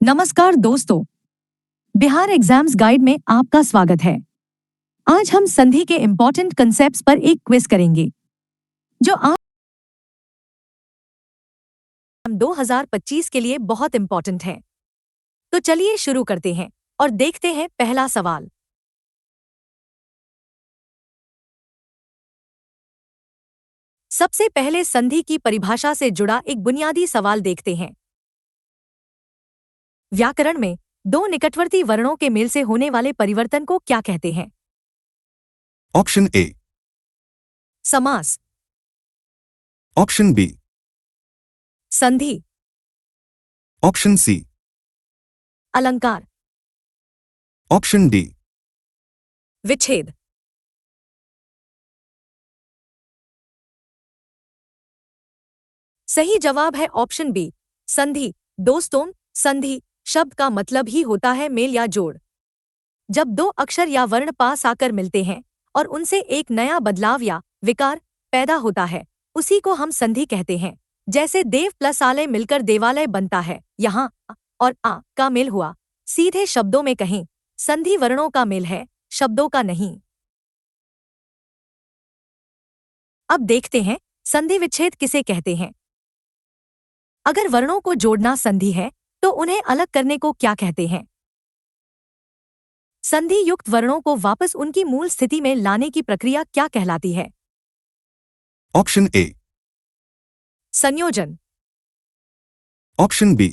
नमस्कार दोस्तों, Bihar exams guide में आपका स्वागत है। आज हम संधि के इम्पोर्टेंट कंसेप्ट्स पर एक क्विज करेंगे जो आप 2025 के लिए बहुत इम्पोर्टेंट है। तो चलिए शुरू करते हैं और देखते हैं पहला सवाल। सबसे पहले संधि की परिभाषा से जुड़ा एक बुनियादी सवाल देखते हैं। व्याकरण में दो निकटवर्ती वर्णों के मेल से होने वाले परिवर्तन को क्या कहते हैं? ऑप्शन ए, समास, ऑप्शन बी, संधि, ऑप्शन सी, अलंकार, ऑप्शन डी। विच्छेद। सही जवाब है ऑप्शन बी, संधि। दोस्तों, संधि शब्द का मतलब ही होता है मेल या जोड़। जब दो अक्षर या वर्ण पास आकर मिलते हैं और उनसे एक नया बदलाव या विकार पैदा होता है, उसी को हम संधि कहते हैं। जैसे देव प्लस आलय मिलकर देवालय बनता है, यहाँ अ और आ का मेल हुआ। सीधे शब्दों में कहें, संधि वर्णों का मेल है, शब्दों का नहीं। अब देखते हैं संधि विच्छेद किसे कहते हैं। अगर वर्णों को जोड़ना संधि है तो उन्हें अलग करने को क्या कहते हैं? संधि युक्त वर्णों को वापस उनकी मूल स्थिति में लाने की प्रक्रिया क्या कहलाती है? ऑप्शन ए, संयोजन, ऑप्शन बी,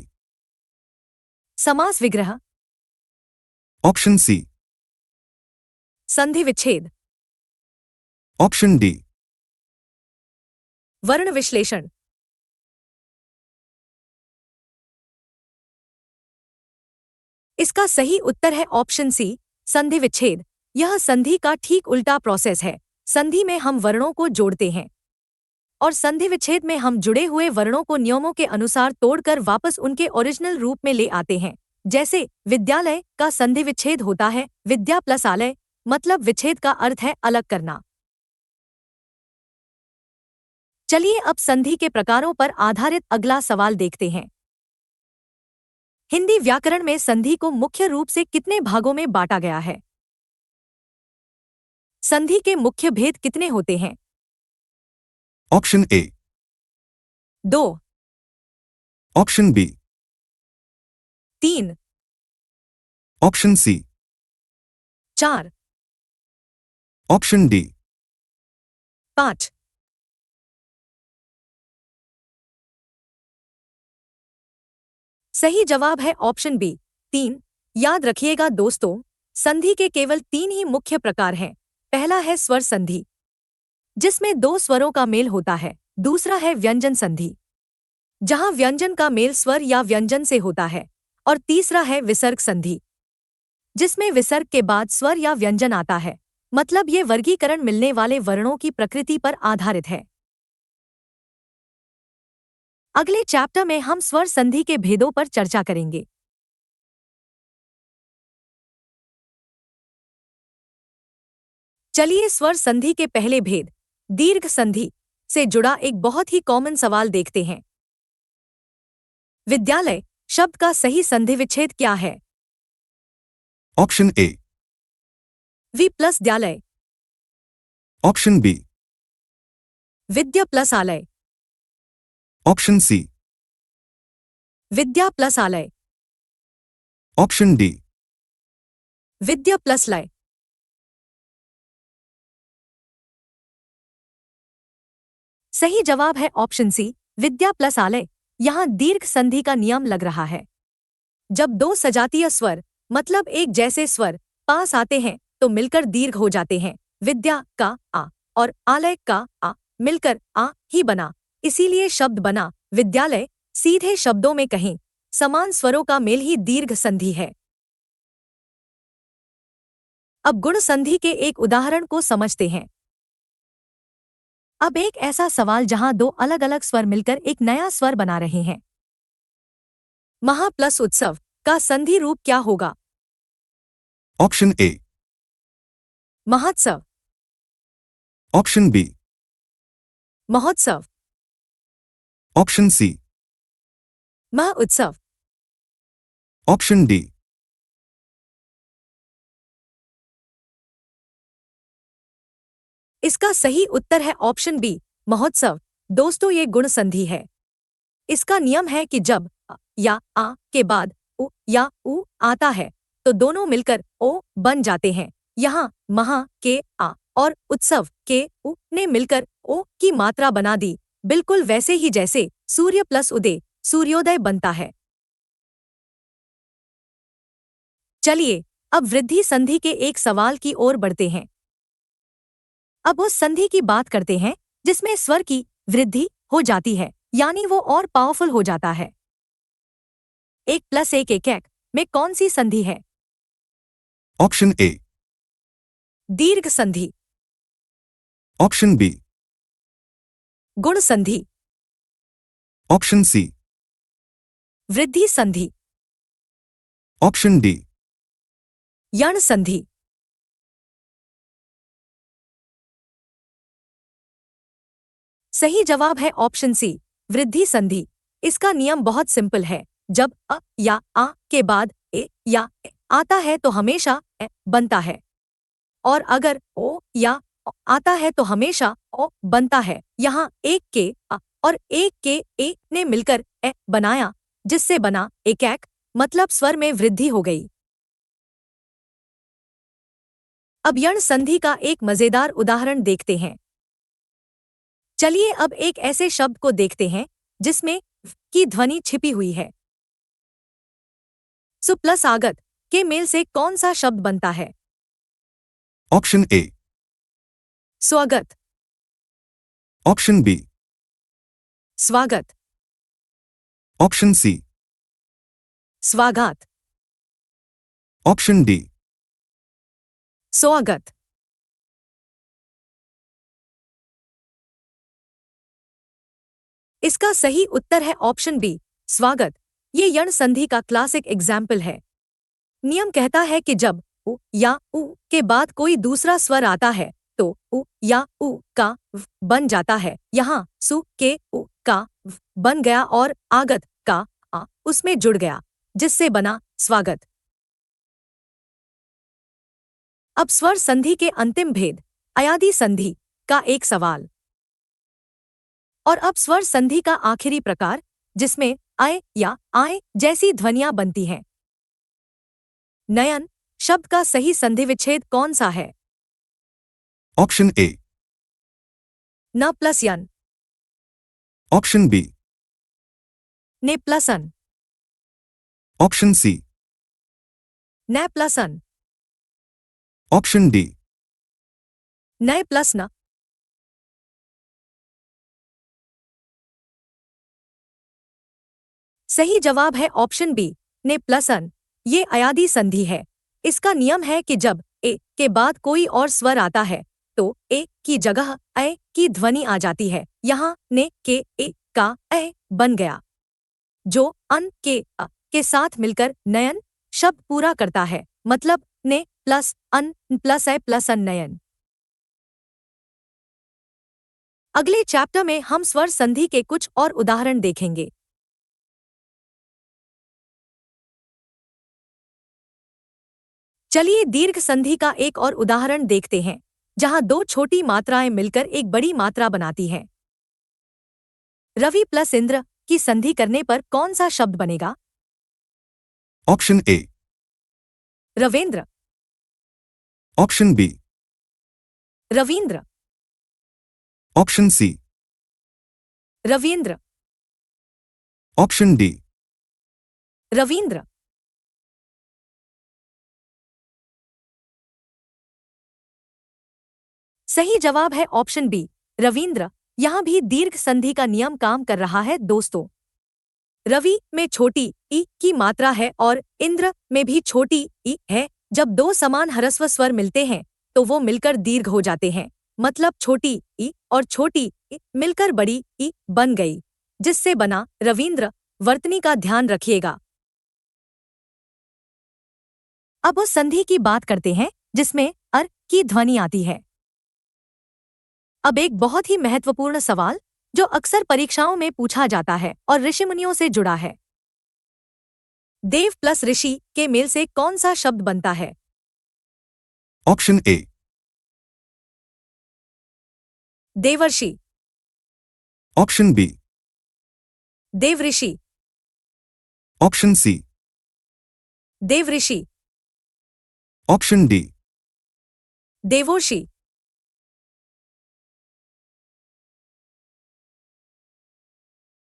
समास विग्रह, ऑप्शन सी, संधि विच्छेद। Option D. वर्ण विश्लेषण। इसका सही उत्तर है ऑप्शन सी, संधि विच्छेद। यह संधि का ठीक उल्टा प्रोसेस है। संधि में हम वर्णों को जोड़ते हैं और संधि विच्छेद में हम जुड़े हुए वर्णों को नियमों के अनुसार तोड़कर वापस उनके ओरिजिनल रूप में ले आते हैं। जैसे विद्यालय का संधि विच्छेद होता है विद्या प्लस आलय, मतलब विच्छेद का अर्थ है अलग करना। चलिए अब संधि के प्रकारों पर आधारित अगला सवाल देखते हैं। हिंदी व्याकरण में संधि को मुख्य रूप से कितने भागों में बांटा गया है? संधि के मुख्य भेद कितने होते हैं? Option A, 2, option B, 3, option C, 4, option D. 5। सही जवाब है ऑप्शन बी, 3। याद रखिएगा दोस्तों, संधि के केवल 3 ही मुख्य प्रकार हैं। पहला है स्वर संधि, जिसमें 2 स्वरों का मेल होता है। दूसरा है व्यंजन संधि, जहां व्यंजन का मेल स्वर या व्यंजन से होता है। और तीसरा है विसर्ग संधि, जिसमें विसर्ग के बाद स्वर या व्यंजन आता है। मतलब ये वर्गीकरण मिलने वाले वर्णों की प्रकृति पर आधारित है। अगले चैप्टर में हम स्वर संधि के भेदों पर चर्चा करेंगे। चलिए स्वर संधि के पहले भेद, दीर्घ संधि से जुड़ा एक बहुत ही कॉमन सवाल देखते हैं। विद्यालय शब्द का सही संधि विच्छेद क्या है? ऑप्शन ए, वि प्लस द्यालय, ऑप्शन बी, विद्या प्लस आलय, ऑप्शन सी, विद्या प्लस आलय, ऑप्शन डी। विद्या प्लस लय। सही जवाब है ऑप्शन सी, विद्या प्लस आलय। यहाँ दीर्घ संधि का नियम लग रहा है। जब 2 सजातीय स्वर, मतलब एक जैसे स्वर, पास आते हैं तो मिलकर दीर्घ हो जाते हैं। विद्या का आ और आलय का आ मिलकर आ ही बना, इसीलिए शब्द बना विद्यालय। सीधे शब्दों में कहें, समान स्वरों का मेल ही दीर्घ संधि है। अब गुण संधि के एक उदाहरण को समझते हैं। अब एक ऐसा सवाल जहां 2 अलग अलग स्वर मिलकर एक नया स्वर बना रहे हैं। महा प्लस उत्सव का संधि रूप क्या होगा? ऑप्शन ए, महोत्सव, ऑप्शन बी, महोत्सव, ऑप्शन सी, मह उत्सव। Option D. इसका सही उत्तर है ऑप्शन बी, महोत्सव। दोस्तों, ये गुण संधि है। इसका नियम है कि जब अ या आ के बाद उ या उ आता है तो दोनों मिलकर ओ बन जाते हैं। यहाँ महा के आ और उत्सव के उ ने मिलकर ओ की मात्रा बना दी, बिल्कुल वैसे ही जैसे सूर्य प्लस उदय सूर्योदय बनता है। चलिए अब वृद्धि संधि के एक सवाल की ओर बढ़ते हैं। अब उस संधि की बात करते हैं जिसमें स्वर की वृद्धि हो जाती है, यानी वो और पावरफुल हो जाता है। एक प्लस एक में कौन सी संधि है? ऑप्शन ए। दीर्घ संधि, ऑप्शन बी। गुण संधि, ऑप्शन सी। वृद्धि संधि, ऑप्शन डी। यण संधि। सही जवाब है ऑप्शन सी, वृद्धि संधि। इसका नियम बहुत सिंपल है। जब अ या आ के बाद ए या ए आता है तो हमेशा ए बनता है, और अगर ओ या औ आता है तो हमेशा ओ बनता है। यहाँ एक के अ और एक के ए ने मिलकर ए बनाया, जिससे बना एकैक, मतलब स्वर में वृद्धि हो गई। अब यण संधि का एक मजेदार उदाहरण देखते हैं। चलिए अब एक ऐसे शब्द को देखते हैं जिसमें व की ध्वनि छिपी हुई है। सु प्लस आगत के मेल से कौन सा शब्द बनता है? ऑप्शन ए। स्वागत, ऑप्शन बी। स्वागत, ऑप्शन सी। स्वागत, ऑप्शन डी। स्वागत। इसका सही उत्तर है ऑप्शन बी, स्वागत। ये यण संधि का क्लासिक एग्जाम्पल है। नियम कहता है कि जब उ या उ के बाद कोई दूसरा स्वर आता है तो उ या उ का व बन जाता है। यहाँ सु के उ का व बन गया और आगत का आ उसमें जुड़ गया, जिससे बना स्वागत। अब स्वर संधि के अंतिम भेद, अयादि संधि, का एक सवाल। और अब स्वर संधि का आखिरी प्रकार, जिसमें अय या आय जैसी ध्वनियां बनती हैं। नयन शब्द का सही संधि विच्छेद कौन सा है? ऑप्शन ए। न प्लस यन, ऑप्शन बी। ने प्लस अन, ऑप्शन सी। न प्लस अन, ऑप्शन डी। नय प्लस न। सही जवाब है ऑप्शन बी, ने प्लस अन। ये अयादि संधि है। इसका नियम है कि जब ए के बाद कोई और स्वर आता है तो ए की जगह ऐ की ध्वनि आ जाती है। यहाँ ने के ए का ऐ बन गया, जो अन के अ के साथ मिलकर नयन शब्द पूरा करता है, मतलब ने प्लस अन प्लस ऐ प्लस अन नयन। अगले चैप्टर में हम स्वर संधि के कुछ और उदाहरण देखेंगे। चलिए दीर्घ संधि का एक और उदाहरण देखते हैं, जहां दो छोटी मात्राएं मिलकर एक बड़ी मात्रा बनाती हैं। रवि प्लस इंद्र की संधि करने पर कौन सा शब्द बनेगा? Option A. रवेंद्र, ऑप्शन बी। रवींद्र, ऑप्शन सी। रवींद्र, ऑप्शन डी। रवींद्र। सही जवाब है ऑप्शन बी, रवींद्र। यहां भी दीर्घ संधि का नियम काम कर रहा है दोस्तों। रवि में छोटी ई की मात्रा है और इंद्र में भी छोटी ई है। जब दो समान ह्रस्व स्वर मिलते हैं तो वो मिलकर दीर्घ हो जाते हैं, मतलब छोटी ई और छोटी ई मिलकर बड़ी ई बन गई, जिससे बना रवींद्र। वर्तनी का ध्यान रखिएगा। अब उस संधि की बात करते हैं जिसमें अर की ध्वनि आती है। अब एक बहुत ही महत्वपूर्ण सवाल जो अक्सर परीक्षाओं में पूछा जाता है और ऋषिमुनियों से जुड़ा है। देव प्लस ऋषि के मेल से कौन सा शब्द बनता है? ऑप्शन ए, देवर्षि, ऑप्शन बी, देवऋषि, ऑप्शन सी, देवऋषि, ऑप्शन डी। देवोर्षि।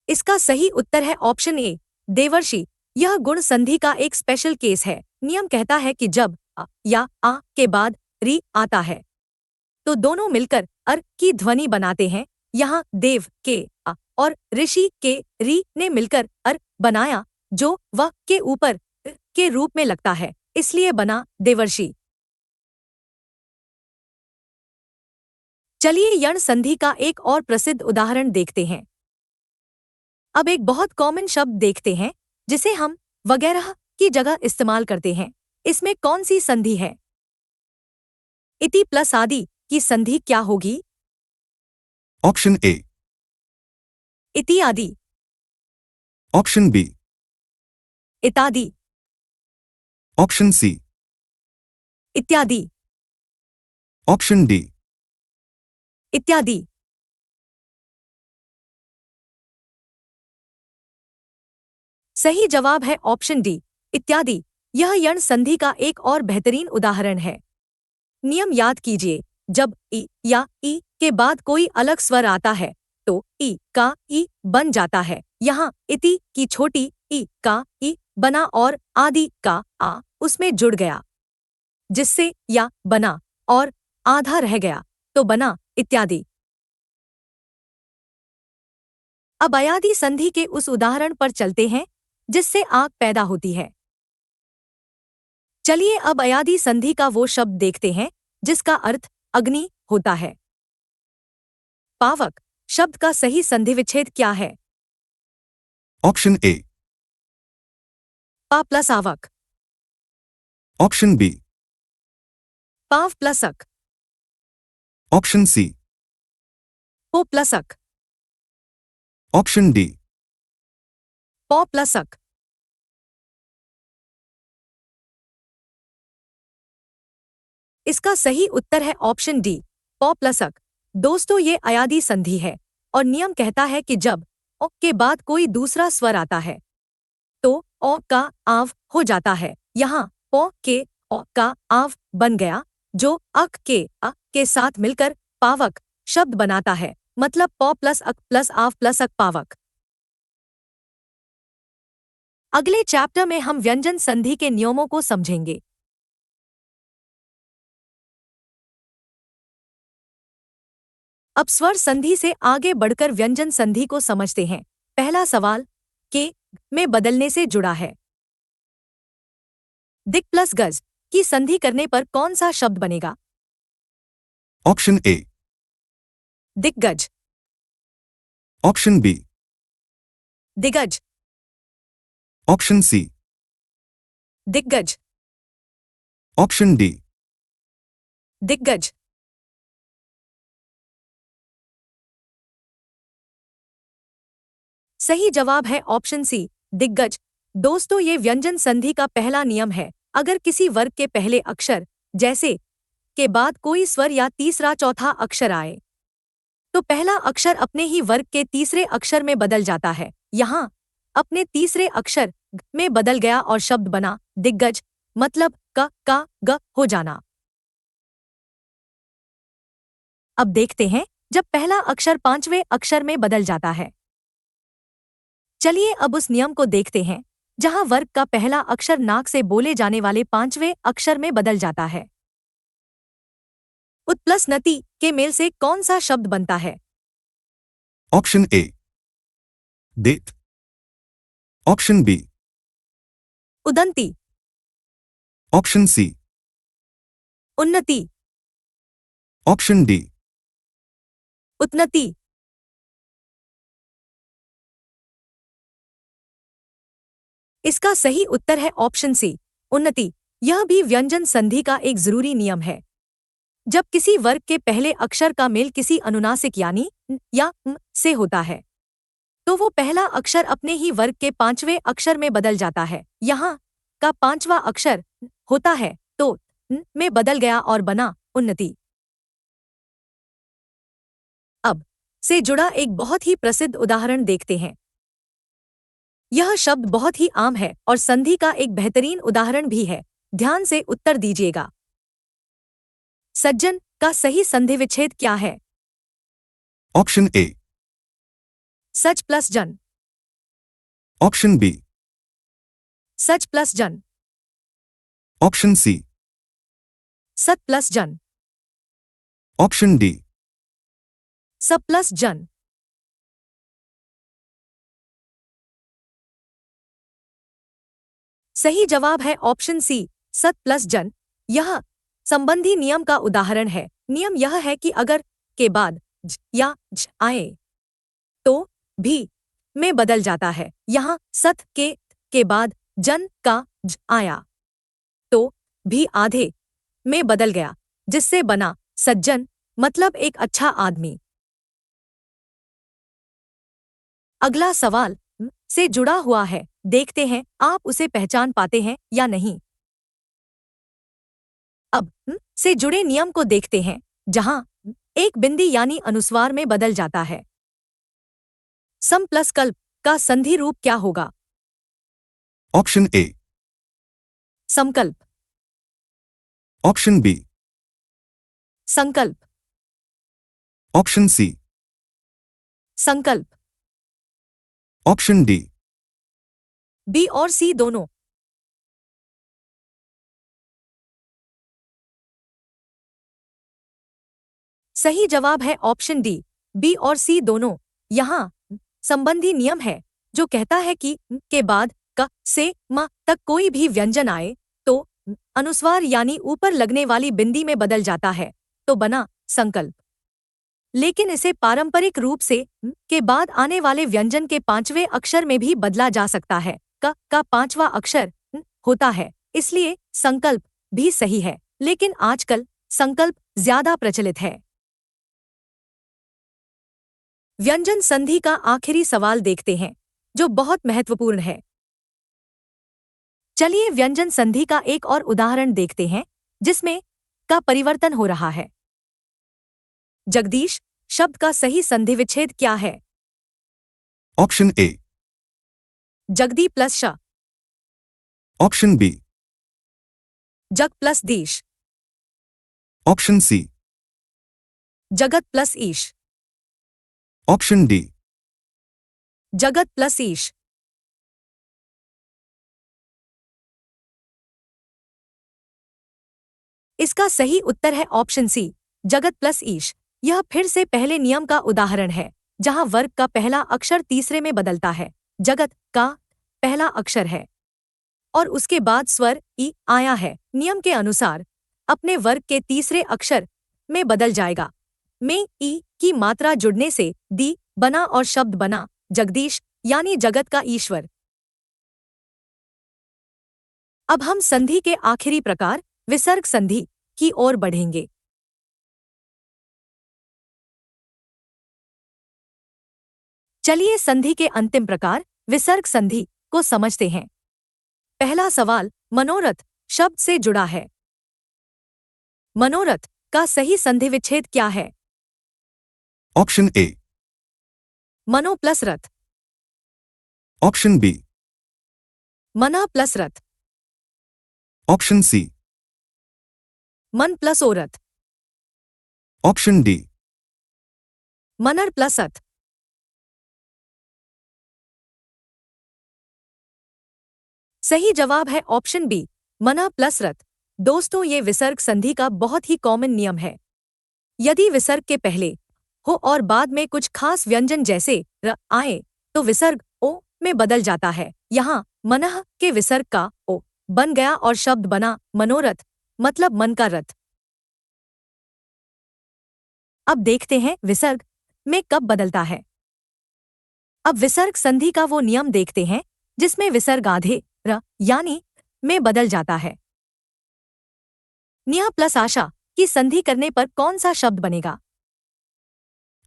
इसका सही उत्तर है ऑप्शन ए, देवर्षि। यह गुण संधि का एक स्पेशल केस है। नियम कहता है कि जब अ या आ के बाद री आता है तो दोनों मिलकर अर की ध्वनि बनाते हैं। यहाँ देव के अ और ऋषि के री ने मिलकर अर बनाया, जो वह के ऊपर के रूप में लगता है, इसलिए बना देवर्षि। चलिए यण संधि का एक और प्रसिद्ध उदाहरण देखते हैं। अब एक बहुत कॉमन शब्द देखते हैं जिसे हम वगैरह की जगह इस्तेमाल करते हैं। इसमें कौन सी संधि है? इति प्लस आदि की संधि क्या होगी? ऑप्शन ए, इति आदि, ऑप्शन बी, इतादि, ऑप्शन सी, इत्यादि, ऑप्शन डी। इत्यादि। सही जवाब है ऑप्शन डी, इत्यादि। यह यण संधि का एक और बेहतरीन उदाहरण है। नियम याद कीजिए, जब ई या ई के बाद कोई अलग स्वर आता है तो ई का ई बन जाता है। यहाँ इति की छोटी ई का ई बना और आदि का आ उसमें जुड़ गया, जिससे या बना और आधा रह गया तो बना इत्यादि। अब अयादि संधि के उस उदाहरण पर चलते हैं जिससे आग पैदा होती है। चलिए अब अयादि संधि का वो शब्द देखते हैं जिसका अर्थ अग्नि होता है। पावक शब्द का सही संधि विच्छेद क्या है? ऑप्शन ए, पा प्लस आवक, ऑप्शन बी, पाव प्लस अक, ऑप्शन सी, पो प्लस अक, ऑप्शन डी। पौ प्लस अक। इसका सही उत्तर है ऑप्शन डी, पौ प्लस अक। दोस्तों ये अयादि संधि है और नियम कहता है कि जब ओ के बाद कोई दूसरा स्वर आता है तो ओ का आव हो जाता है। यहाँ पौ के ओ का आव बन गया, जो अक के अ के साथ मिलकर पावक शब्द बनाता है। मतलब पौ प्लस अक प्लस आव प्लस अक पावक। अगले चैप्टर में हम व्यंजन संधि के नियमों को समझेंगे। अब स्वर संधि से आगे बढ़कर व्यंजन संधि को समझते हैं। पहला सवाल के में बदलने से जुड़ा है। दिक प्लस गज की संधि करने पर कौन सा शब्द बनेगा? ऑप्शन ए, दिग्गज, ऑप्शन बी, दिग्गज, ऑप्शन सी, दिग्गज, ऑप्शन डी। दिग्गज। सही जवाब है ऑप्शन सी, दिग्गज। दोस्तों ये व्यंजन संधि का पहला नियम है। अगर किसी वर्ग के पहले अक्षर जैसे के बाद कोई स्वर या तीसरा चौथा अक्षर आए तो पहला अक्षर अपने ही वर्ग के तीसरे अक्षर में बदल जाता है। यहाँ अपने तीसरे अक्षर में बदल गया और शब्द बना दिग्गज, मतलब क का ग हो जाना। अब देखते हैं जब पहला अक्षर पांचवें अक्षर में बदल जाता है। चलिए अब उस नियम को देखते हैं जहां वर्ग का पहला अक्षर नाक से बोले जाने वाले पांचवें अक्षर में बदल जाता है। उत प्लस नति के मेल से कौन सा शब्द बनता है? ऑप्शन ए, देत, ऑप्शन बी, उदंती, ऑप्शन सी, उन्नति, ऑप्शन डी। उन्नति। इसका सही उत्तर है ऑप्शन सी, उन्नति। यह भी व्यंजन संधि का एक जरूरी नियम है। जब किसी वर्ग के पहले अक्षर का मेल किसी अनुनासिक यानी न या म से होता है तो वो पहला अक्षर अपने ही वर्ग के 5वें अक्षर में बदल जाता है। यहाँ का 5वां अक्षर होता है तो न में बदल गया और बना उन्नति। अब से जुड़ा एक बहुत ही प्रसिद्ध उदाहरण देखते हैं। यह शब्द बहुत ही आम है और संधि का एक बेहतरीन उदाहरण भी है। ध्यान से उत्तर दीजिएगा। सज्जन का सही संधि विच्छेद क्या है? Option A. सच प्लस जन। Option B. सच प्लस जन। Option C. सत प्लस जन। Option D. सब प्लस जन। सही जवाब है ऑप्शन सी, सत प्लस जन। यह संबंधी नियम का उदाहरण है। नियम यह है कि अगर के बाद ज या ज आए तो भी में बदल जाता है। यहाँ सत के बाद जन का ज आया तो भी आधे में बदल गया, जिससे बना सज्जन, मतलब एक अच्छा आदमी। अगला सवाल से जुड़ा हुआ है। देखते हैं आप उसे पहचान पाते हैं या नहीं। अब से जुड़े नियम को देखते हैं, जहां एक बिंदी यानी अनुस्वार में बदल जाता है। सम प्लस कल्प का संधि रूप क्या होगा? Option A. समकल्प। Option B. संकल्प। Option C. संकल्प। Option D. बी और सी दोनों। सही जवाब है ऑप्शन डी, बी और सी दोनों। यहाँ संबंधी नियम है जो कहता है कि के बाद क से म तक कोई भी व्यंजन आए तो अनुस्वार यानी ऊपर लगने वाली बिंदी में बदल जाता है, तो बना संकल्प। लेकिन इसे पारंपरिक रूप से के बाद आने वाले व्यंजन के 5वें अक्षर में भी बदला जा सकता है। क का 5वां अक्षर होता है, इसलिए संकल्प भी सही है। लेकिन आजकल संकल्प ज्यादा प्रचलित है। व्यंजन संधि का आखिरी सवाल देखते हैं, जो बहुत महत्वपूर्ण है। चलिए व्यंजन संधि का एक और उदाहरण देखते हैं, जिसमें का परिवर्तन हो रहा है। जगदीश शब्द का सही संधि विच्छेद क्या है? Option A. जगदी प्लस श। Option B. जग प्लस दीश। Option C. जगत प्लस ईश। Option D. जगत प्लस ईश। इसका सही उत्तर है ऑप्शन सी, जगत प्लस ईश। यह फिर से पहले नियम का उदाहरण है, जहां वर्ग का पहला अक्षर तीसरे में बदलता है। जगत का पहला अक्षर है और उसके बाद स्वर ई आया है। नियम के अनुसार अपने वर्ग के तीसरे अक्षर में बदल जाएगा। में ई की मात्रा जुड़ने से दी बना और शब्द बना जगदीश, यानी जगत का ईश्वर। अब हम संधि के आखिरी प्रकार विसर्ग संधि की ओर बढ़ेंगे। चलिए संधि के अंतिम प्रकार विसर्ग संधि को समझते हैं। पहला सवाल मनोरथ शब्द से जुड़ा है। मनोरथ का सही संधि विच्छेद क्या है? Option A. मनो प्लस रथ। Option B. मना प्लस रथ। Option C. मन प्लस ओरथ। Option D. मनर प्लस अथ। सही जवाब है ऑप्शन बी, मना प्लस रथ। दोस्तों, ये विसर्ग संधि का बहुत ही कॉमन नियम है। यदि विसर्ग के पहले हो और बाद में कुछ खास व्यंजन जैसे र आए तो विसर्ग ओ में बदल जाता है। यहाँ मनः के विसर्ग का ओ बन गया और शब्द बना मनोरथ, मतलब मन का रथ। अब देखते हैं विसर्ग में कब बदलता है। अब विसर्ग संधि का वो नियम देखते हैं जिसमें विसर्ग आधे र यानी में बदल जाता है। न्या प्लस आशा की संधि करने पर कौन सा शब्द बनेगा?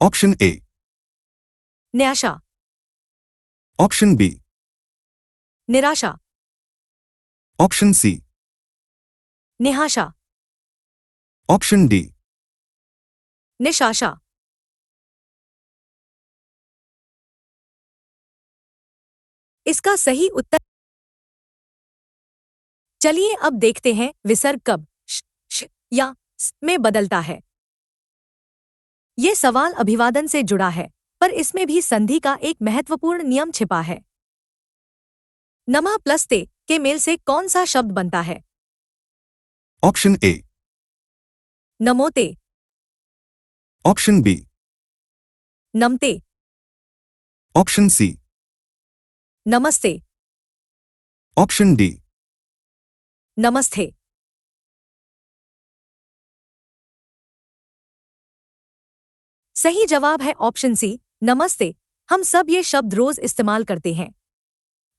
Option A. न्याशा। Option B. निराशा, Option C. निहाशा, Option D. निशाशा। इसका सही उत्तर। चलिए अब देखते हैं विसर्ग कब श या स में बदलता है। ये सवाल अभिवादन से जुड़ा है, पर इसमें भी संधि का एक महत्वपूर्ण नियम छिपा है। नमः प्लस ते के मेल से कौन सा शब्द बनता है? Option A. नमोते, Option B. नमते, Option C. नमस्ते, Option D. नमस्ते। सही जवाब है ऑप्शन सी, नमस्ते। हम सब ये शब्द रोज इस्तेमाल करते हैं।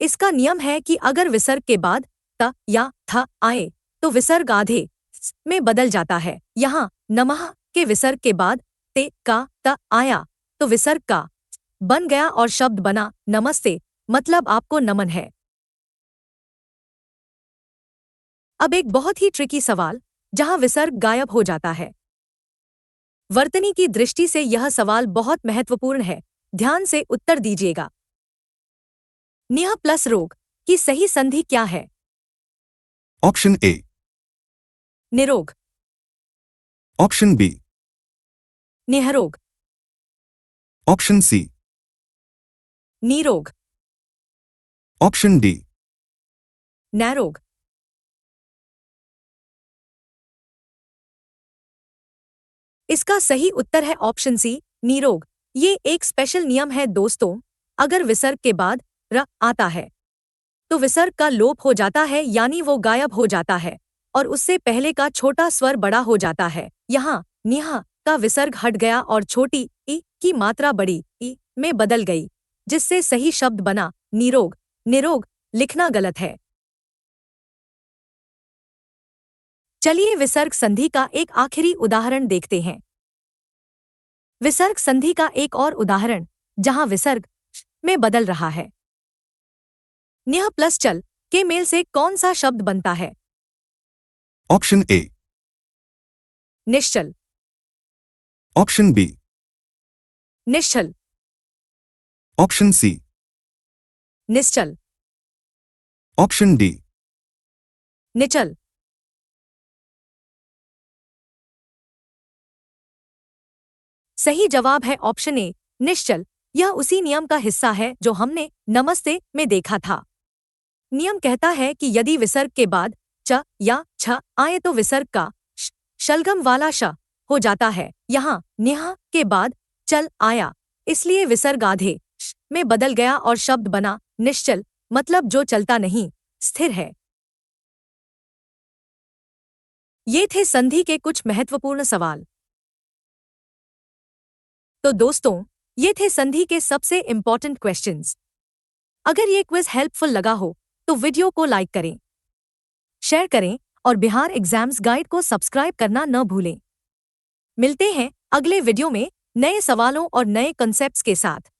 इसका नियम है कि अगर विसर्ग के बाद त या थ आए तो विसर्ग आधे स में बदल जाता है। यहाँ नमः के विसर्ग के बाद ते का त आया तो विसर्ग का बन गया और शब्द बना नमस्ते, मतलब आपको नमन है। अब एक बहुत ही ट्रिकी सवाल, जहां विसर्ग गायब हो जाता है। वर्तनी की दृष्टि से यह सवाल बहुत महत्वपूर्ण है, ध्यान से उत्तर दीजिएगा। निह प्लस रोग की सही संधि क्या है? Option A. निरोग, Option B. निहरोग, Option C. नीरोग, Option D. नैरोग। इसका सही उत्तर है ऑप्शन सी, नीरोग। ये एक स्पेशल नियम है दोस्तों। अगर विसर्ग के बाद र आता है तो विसर्ग का लोप हो जाता है, यानी वो गायब हो जाता है और उससे पहले का छोटा स्वर बड़ा हो जाता है। यहाँ निह का विसर्ग हट गया और छोटी ई की मात्रा बड़ी ई में बदल गई, जिससे सही शब्द बना नीरोग। निरोग लिखना गलत है। चलिए विसर्ग संधि का एक आखिरी उदाहरण देखते हैं। विसर्ग संधि का एक और उदाहरण, जहां विसर्ग श में बदल रहा है। न्यः प्लस चल के मेल से कौन सा शब्द बनता है? Option A. Nishchal, Option B. Nishchal, Option C. Nishchal, Option D. निचल। सही जवाब है ऑप्शन ए, निश्चल। यह उसी नियम का हिस्सा है जो हमने नमस्ते में देखा था। नियम कहता है कि यदि विसर्ग के बाद च या छ आए तो विसर्ग का शलगम वाला श हो जाता है। यहाँ निह के बाद चल आया, इसलिए विसर्ग आधे श में बदल गया और शब्द बना निश्चल, मतलब जो चलता नहीं, स्थिर है। ये थे संधि के कुछ महत्वपूर्ण सवाल। तो दोस्तों, ये थे संधि के सबसे इंपॉर्टेंट क्वेश्चंस। अगर ये क्विज हेल्पफुल लगा हो तो वीडियो को लाइक करें, शेयर करें और बिहार एग्जाम्स गाइड को सब्सक्राइब करना न भूलें। मिलते हैं अगले वीडियो में नए सवालों और नए कॉन्सेप्ट्स के साथ।